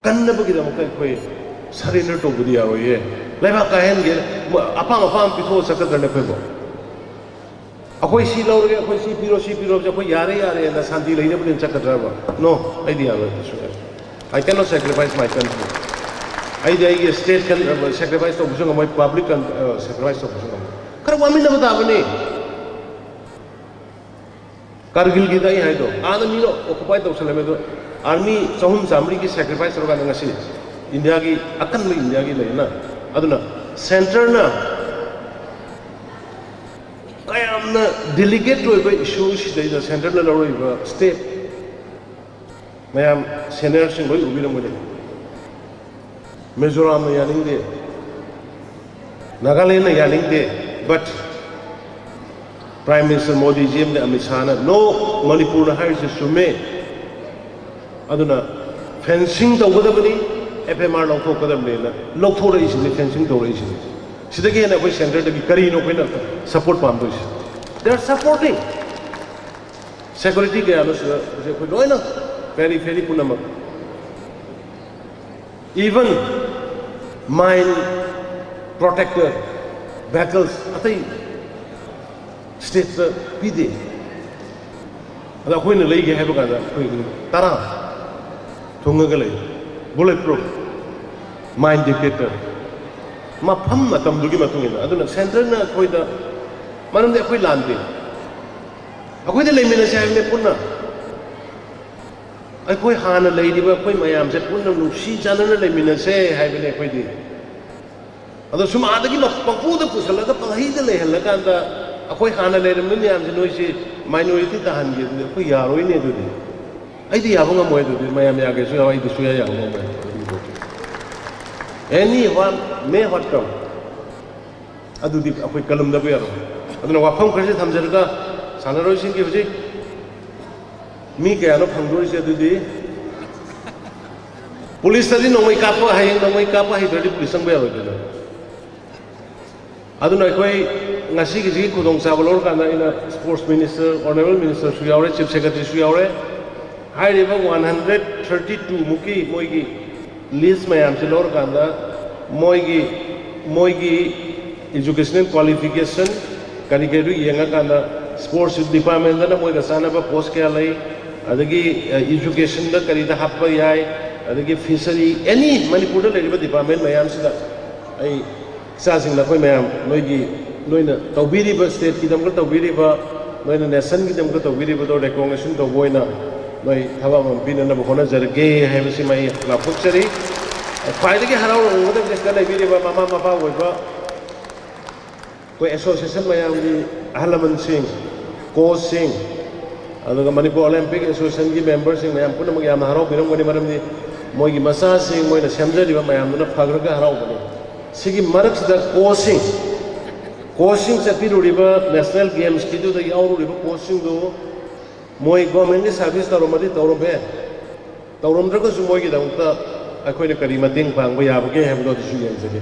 ꯀꯟꯅꯕꯒꯤꯗꯃꯛꯇ ꯑꯩꯈꯣꯏ ꯁꯔꯦꯟꯗꯔ ꯇꯧꯕꯗꯤ ꯌꯥꯔꯣꯏꯌꯦ ꯂꯩꯕꯥꯛ ꯀꯥꯏꯍꯟꯒꯦ ꯑꯄꯥꯝ ꯑꯄꯥꯝ ꯄꯤꯊꯣꯛꯑ ꯆꯠꯀꯗ꯭ꯔꯅꯦ ꯑꯩꯈꯣꯏ ꯁꯤ ꯂꯧꯔꯒꯦ ꯑꯩꯈꯣꯏ ꯁꯤ ꯄꯤꯔꯣ ꯑꯩꯈꯣꯏ ꯌꯥꯔꯦ ꯌꯥꯔꯦꯅ ꯁꯥꯟꯇꯤ ꯂꯩꯅꯕꯅꯤꯅ ꯆꯠꯀꯗ꯭ꯔꯕ ꯅꯣ ꯑꯩꯗꯤ ꯌꯥꯔꯣꯏ I cannot sacrifice my country ꯑꯩꯗꯤ ꯑꯩꯒꯤ state sacrifice ꯇꯧꯕꯁꯨ ꯉꯝꯃꯣꯏ public sacrifice ꯇꯧꯕꯁꯨ ꯉꯝꯃꯣꯏ ꯈꯔ ꯋꯥꯃꯤꯟꯅꯕ ꯇꯥꯕꯅꯤ कारगिल की है तो आना मीनो ऑक्युपाई तो चले में तो आर्मी चहुम चामरी की सैक्रिफाइस होगा ना ngasi इंडिया की अकन में इंडिया की लेना अदुना सेंटर ना कयाम ना डेलीगेट रोई बे इशू सिदे ना सेंटर ना रोई बे स्टेट मैम सीनियर सिंह रोई उबी रंगले मिजोरम ना यानिंग दे नागालैंड ना यानिंग दे but Prime Minister Modi ji ne Amit Shah na no Manipur na hai se sume aduna fencing tawgadabani FMR lauthokadabni na lauthora isini fencing tawra isini sidagi na koi center da kari no koi na support pam do they are supporting security ke anu se koi no na very punama even mine protector vehicles atai state PD ada koi na lei ge hai ba koi tara thunga ga lei bulletproof mine detector ma pham matam dugi matung ina aduna center na koi da manam de koi lan de akoi de lei mina sai ne punna ai koi hana lei di ba koi mayam se punna nu si jana na lei mina se hai bele koi di ado suma adagi ma papu da pusala da pahi de lei hal ka anda अखोई हाना लेरम ने याम से नोई से minority ताहन गे दे कोई यारोई ने दुदी आई दी याबंगा मोय दुदी मयाम यागे सु आई दी सुया याबंगा मोय एनी वन मे हट कम अदुदी अखोई कलम दा बे यारो अदुना वाफम खरसे थमजरगा सानारोई सिंह की हुजी मी के यानो फंगदोरी से दुदी पुलिस तदी नोमई कापा हायंग नोमई कापा हिदरदी पुलिस संग बे यारो दे aduna koi ngasi gi khudong cha bolor kana ina sports minister honorable minister su yaure chief secretary su yaure hai riba 132 muki moigi list mayam se lor kana moigi educational qualification kari keru yenga kana sports department na moiga sana ba post kya lai adagi education da kari da happa yai adagi fishery any manipur da leriba department mayam se da ai सासिंग ना कोई ma'am नोई नोइना तौबीरीबा state की दमक तौबीरीबा नोइना nation की दमक तौबीरीबा तो recognition तो बोइना नोई थबा मंपीना ना बखोना जरगे है बसी माई लाफुक्चरी फायदे के हराव उंगदम जिसका लेबीरीबा मामा मापा होइबा कोई एसोसिएशन मैम की अहलमन सिंह कोच सिंह अदुगा मणिपुर ओलंपिक एसोसिएशन की मेंबर सिंह मैम पुनम याम हराव बिरंगनि मरमनि मोइगी मसा सिंह मोइना सेमजरिबा मैम दुना फाग्रगा हराव बनि सिगी मरक्स द कोचिंग चपिरुरिबा नेशनल गेम्स की दो यावरुरिबा कोचिंग दो मोय गवर्नमेंट की सर्विस तौरमदि तौरबे तौरमद्रगसु मोयगी दमता अखोइना करी मतेंग पांगबा याबगे हैबदो दिसु येंजगे